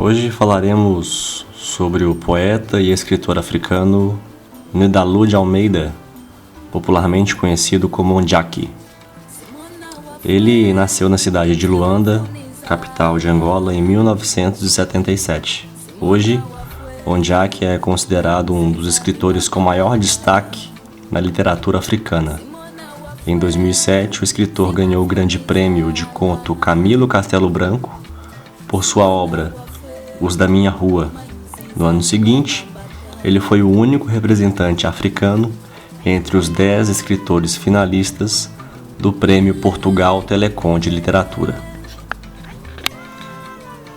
Hoje falaremos sobre o poeta e escritor africano Ndedalu de Almeida, popularmente conhecido como Ondjaki. Ele nasceu na cidade de Luanda, capital de Angola, em 1977. Hoje, Ondjaki é considerado um dos escritores com maior destaque na literatura africana. Em 2007, o escritor ganhou o Grande Prêmio de Conto Camilo Castelo Branco por sua obra Os da Minha Rua. No ano seguinte, ele foi o único representante africano entre os 10 escritores finalistas do Prêmio Portugal Telecom de Literatura.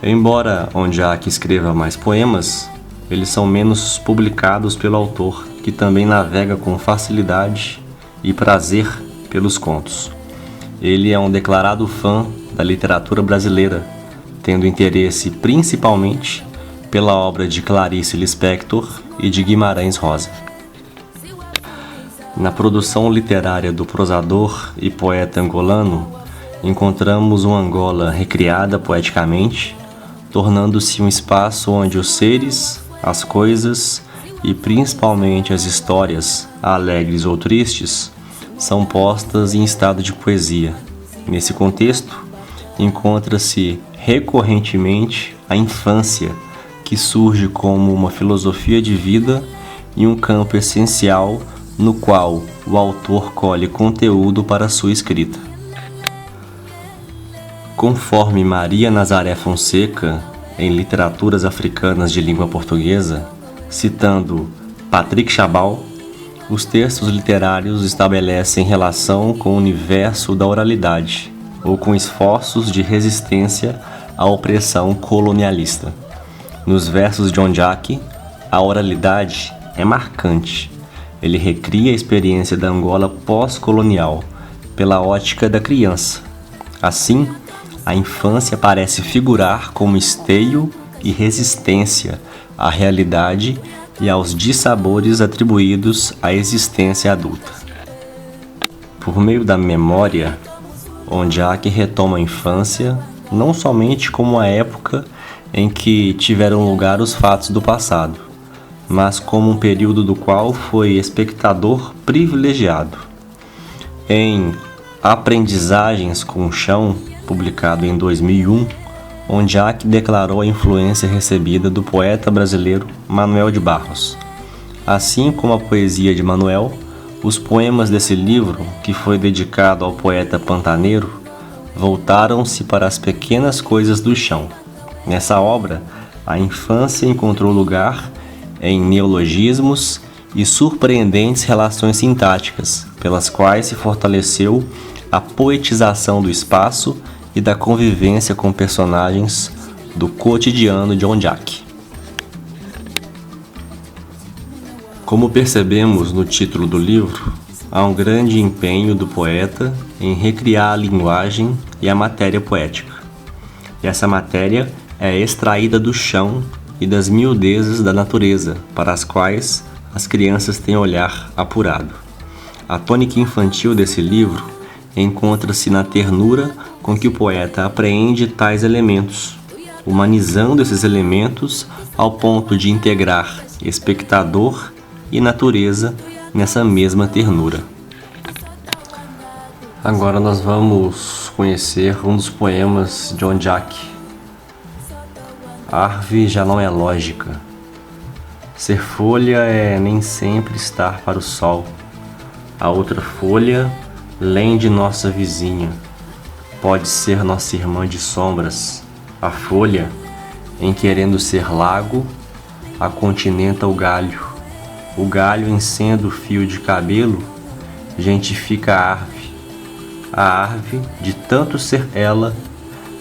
Embora Ondjaki escreva mais poemas, eles são menos publicados pelo autor, que também navega com facilidade e prazer pelos contos. Ele é um declarado fã da literatura brasileira, tendo interesse principalmente pela obra de Clarice Lispector e de Guimarães Rosa. Na produção literária do prosador e poeta angolano, encontramos uma Angola recriada poeticamente, tornando-se um espaço onde os seres, as coisas e principalmente as histórias, alegres ou tristes, são postas em estado de poesia. Nesse contexto, encontra-se recorrentemente a infância, que surge como uma filosofia de vida e um campo essencial no qual o autor colhe conteúdo para sua escrita. Conforme Maria Nazaré Fonseca, em Literaturas Africanas de Língua Portuguesa, citando Patrick Chabal, os textos literários estabelecem relação com o universo da oralidade, ou com esforços de resistência à opressão colonialista. Nos versos de Ondjaki, a oralidade é marcante. Ele recria a experiência da Angola pós-colonial pela ótica da criança. Assim, a infância parece figurar como esteio e resistência à realidade e aos dissabores atribuídos à existência adulta. Por meio da memória, Ondjaki retoma a infância não somente como a época em que tiveram lugar os fatos do passado, mas como um período do qual foi espectador privilegiado. Em Aprendizagens com o Chão, publicado em 2001, Ondjaki declarou a influência recebida do poeta brasileiro Manuel de Barros. Assim como a poesia de Manuel, os poemas desse livro, que foi dedicado ao poeta pantaneiro, voltaram-se para as pequenas coisas do chão. Nessa obra, a infância encontrou lugar em neologismos e surpreendentes relações sintáticas, pelas quais se fortaleceu a poetização do espaço e da convivência com personagens do cotidiano de Ondjaki. Como percebemos no título do livro, há um grande empenho do poeta em recriar a linguagem e a matéria poética. E essa matéria é extraída do chão e das miudezas da natureza, para as quais as crianças têm olhar apurado. A tônica infantil desse livro encontra-se na ternura com que o poeta apreende tais elementos, humanizando esses elementos ao ponto de integrar espectador e natureza nessa mesma ternura. Agora nós vamos conhecer um dos poemas de Ondjaki. Árvore já não é lógica. Ser folha é nem sempre estar para o sol. A outra folha, além de nossa vizinha, pode ser nossa irmã de sombras. A folha, em querendo ser lago, acontinenta o galho. O galho, em sendo fio de cabelo, gentifica a árvore. A árvore, de tanto ser ela,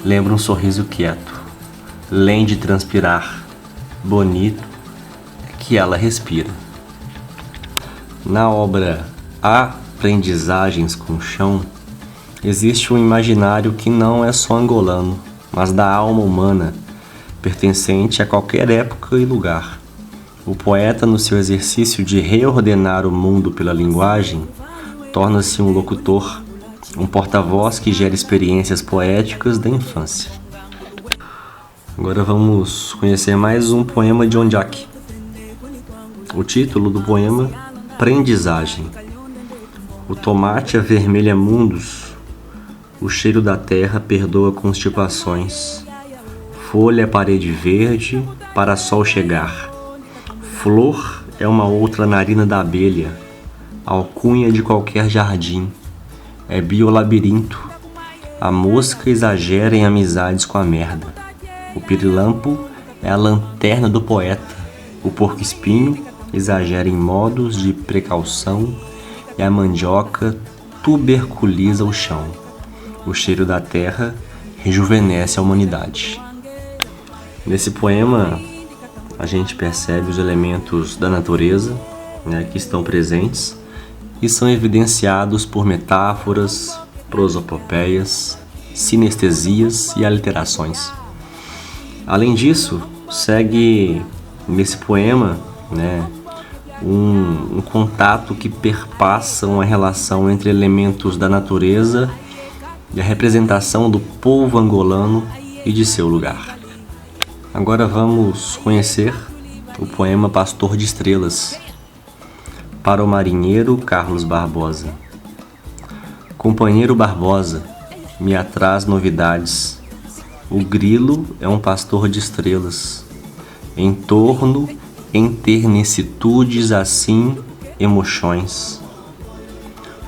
lembra um sorriso quieto. Além de transpirar, bonito é que ela respira. Na obra Aprendizagens com o Chão, existe um imaginário que não é só angolano, mas da alma humana, pertencente a qualquer época e lugar. O poeta, no seu exercício de reordenar o mundo pela linguagem, torna-se um locutor, um porta-voz que gera experiências poéticas da infância. Agora vamos conhecer mais um poema de Ondiak. O título do poema: Prendizagem. O tomate avermelha mundos, o cheiro da terra perdoa constipações. Folha é parede verde para sol chegar. Flor é uma outra narina da abelha, alcunha de qualquer jardim. É biolabirinto. A mosca exagera em amizades com a merda. O pirilampo é a lanterna do poeta. O porco-espinho exagera em modos de precaução e a mandioca tuberculiza o chão. O cheiro da terra rejuvenesce a humanidade. Nesse poema, a gente percebe os elementos da natureza, que estão presentes e são evidenciados por metáforas, prosopopeias, sinestesias e aliterações. Além disso, segue nesse poema, um contato que perpassa uma relação entre elementos da natureza e a representação do povo angolano e de seu lugar. Agora vamos conhecer o poema Pastor de Estrelas, para o marinheiro Carlos Barbosa. Companheiro Barbosa, me atraz novidades. O grilo é um pastor de estrelas. Em torno, enternecitudes assim, emoções.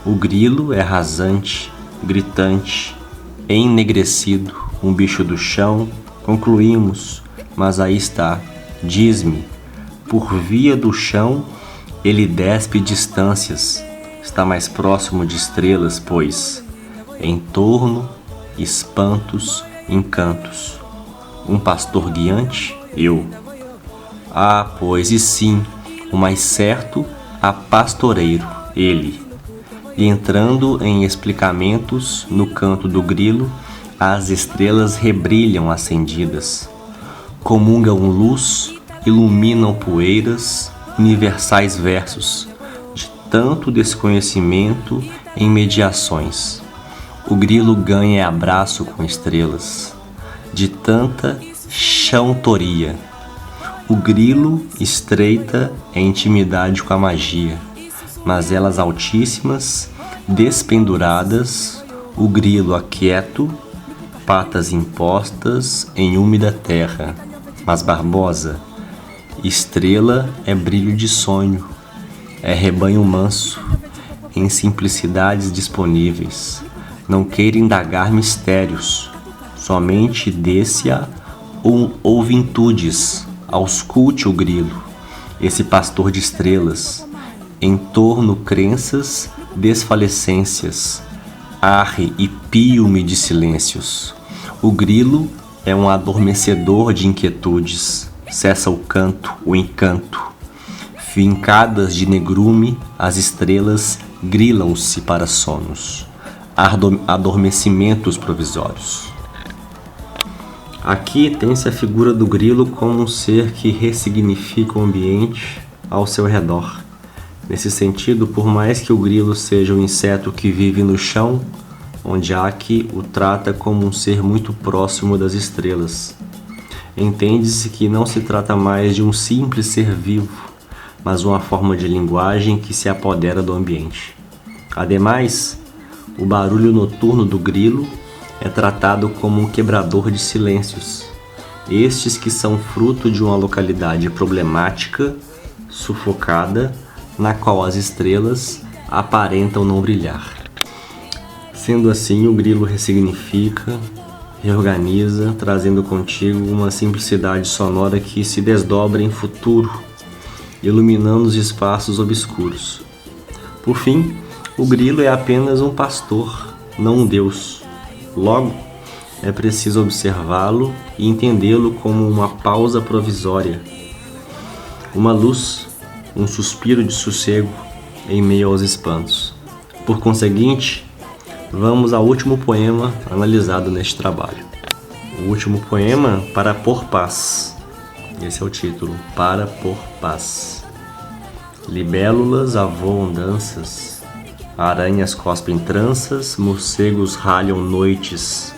O grilo é rasante, gritante, ennegrecido, um bicho do chão. Concluímos, mas aí está, diz-me, por via do chão ele despe distâncias, está mais próximo de estrelas, pois em torno, espantos, encantos. Um pastor guiante, eu. Ah, pois, e sim, o mais certo, a pastoreiro, ele. E entrando em explicamentos, no canto do grilo, as estrelas rebrilham acendidas. Comungam luz, iluminam poeiras, universais versos, de tanto desconhecimento em mediações. O grilo ganha abraço com estrelas, de tanta chãotoria. O grilo estreita em intimidade com a magia, mas elas altíssimas, despenduradas, o grilo aquieto, patas impostas em úmida terra. Mas Barbosa, estrela é brilho de sonho, é rebanho manso, em simplicidades disponíveis. Não queira indagar mistérios, somente desse-a ou vintudes, ausculte o grilo, esse pastor de estrelas, em torno crenças, desfalecências, arre e pio-me de silêncios. O grilo é um adormecedor de inquietudes, cessa o canto, o encanto. Fincadas de negrume, as estrelas grilam-se para sonos, adormecimentos provisórios. Aqui tem-se a figura do grilo como um ser que ressignifica o ambiente ao seu redor. Nesse sentido, por mais que o grilo seja um inseto que vive no chão, Ondiak o trata como um ser muito próximo das estrelas. Entende-se que não se trata mais de um simples ser vivo, mas uma forma de linguagem que se apodera do ambiente. Ademais, o barulho noturno do grilo é tratado como um quebrador de silêncios, estes que são fruto de uma localidade problemática, sufocada, na qual as estrelas aparentam não brilhar. Sendo assim, o grilo ressignifica, reorganiza, trazendo contigo uma simplicidade sonora que se desdobra em futuro, iluminando os espaços obscuros. Por fim, o grilo é apenas um pastor, não um deus. Logo, é preciso observá-lo e entendê-lo como uma pausa provisória, uma luz, um suspiro de sossego em meio aos espantos. Por conseguinte, vamos ao último poema analisado neste trabalho. O último poema, Para Pôr Paz. Esse é o título, Para Pôr Paz. Libélulas avoam danças, aranhas cospem tranças, morcegos ralham noites,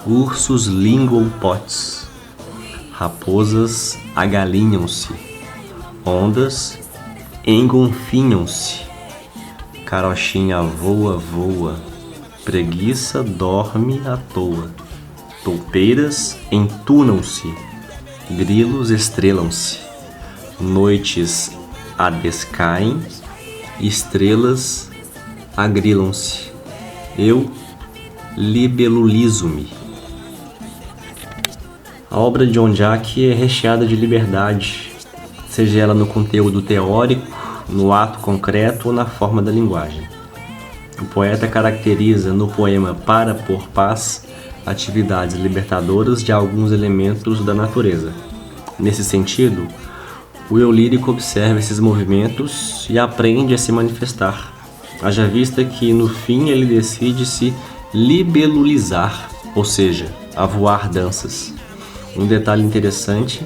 ursos linguam potes, raposas agalinham-se, ondas engonfinham-se, carochinha voa, voa, preguiça dorme à toa, toupeiras entunam-se, grilos estrelam-se, noites adescaem, estrelas agrilam-se, eu libelulizo-me. A obra de Ondiak é recheada de liberdade, seja ela no conteúdo teórico, no ato concreto ou na forma da linguagem. O poeta caracteriza no poema Para Por Paz atividades libertadoras de alguns elementos da natureza. Nesse sentido, o eu lírico observa esses movimentos e aprende a se manifestar, haja vista que no fim ele decide se libelulizar, ou seja, a voar danças. Um detalhe interessante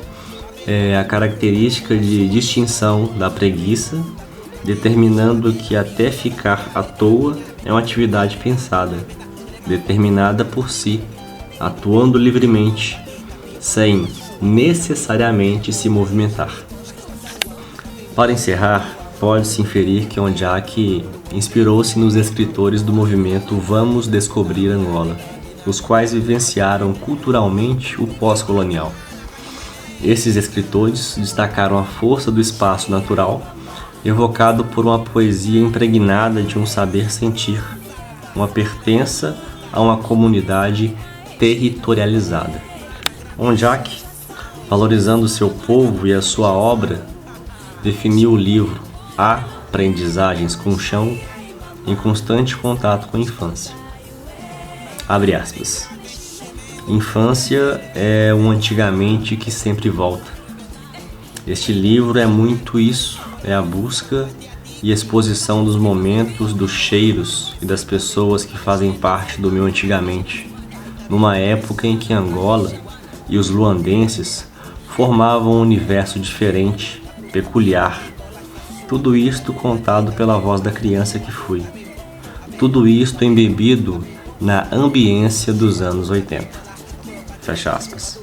é a característica de distinção da preguiça, determinando que até ficar à toa é uma atividade pensada, determinada por si, atuando livremente, sem necessariamente se movimentar. Para encerrar, pode-se inferir que Ondiak inspirou-se nos escritores do movimento Vamos Descobrir Angola, os quais vivenciaram culturalmente o pós-colonial. Esses escritores destacaram a força do espaço natural, evocado por uma poesia impregnada de um saber sentir, uma pertença a uma comunidade territorializada. Ondiak, valorizando seu povo e a sua obra, definiu o livro Aprendizagens com o Chão em constante contato com a infância. Abre aspas. Infância é um antigamente que sempre volta. Este livro é muito isso, é a busca e exposição dos momentos, dos cheiros e das pessoas que fazem parte do meu antigamente, numa época em que Angola e os luandenses formavam um universo diferente, peculiar. Tudo isto contado pela voz da criança que fui. Tudo isto embebido na ambiência dos anos 80. Fecha aspas.